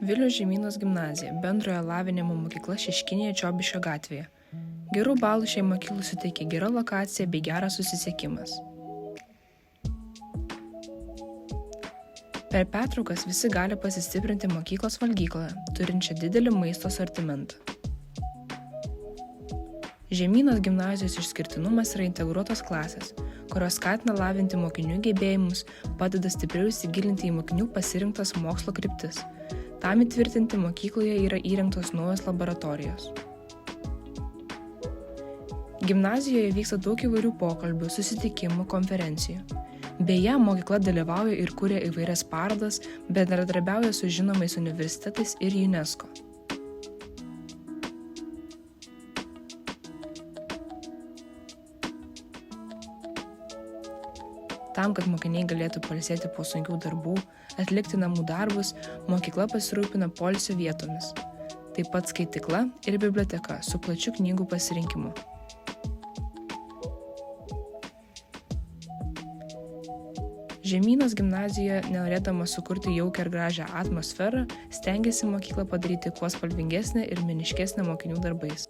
Vilniaus Žemynos gimnazija, bendrojo lavinimo mokykla Šeškinėje Čiobiškio gatvėje. Gerų balų šiai mokyklai suteikia gera lokacija bei geras susisiekimas. Per pertraukas visi gali pasistiprinti mokyklos valgykloje, turinčią didelį maisto asortimentą. Žemynos gimnazijos išskirtinumas yra integruotos klasės, kurios skatina lavinti mokinių gebėjimus, padeda stipriau įsigilinti į mokinių pasirinktas mokslo kryptis. Tam įtvirtinti mokykloje yra įrengtos naujos laboratorijos. Gimnazijoje vyksta daug įvairių pokalbių, susitikimų, konferencijų. Beje, mokykla dalyvauja ir kuria įvairias parodas, bendradarbiauja su žinomais universitetais ir UNESCO. Tam, kad mokiniai galėtų pailsėti po sunkių darbų, atlikti namų darbus, mokykla pasirūpina poilsio vietomis. Taip pat skaitykla ir biblioteka su plačiu knygų pasirinkimu. Žemynos gimnazija, nenorėdama sukurti jaukią ir gražią atmosferą, stengiasi mokyklą padaryti kuo spalvingesnę ir meniškesnę mokinių darbais.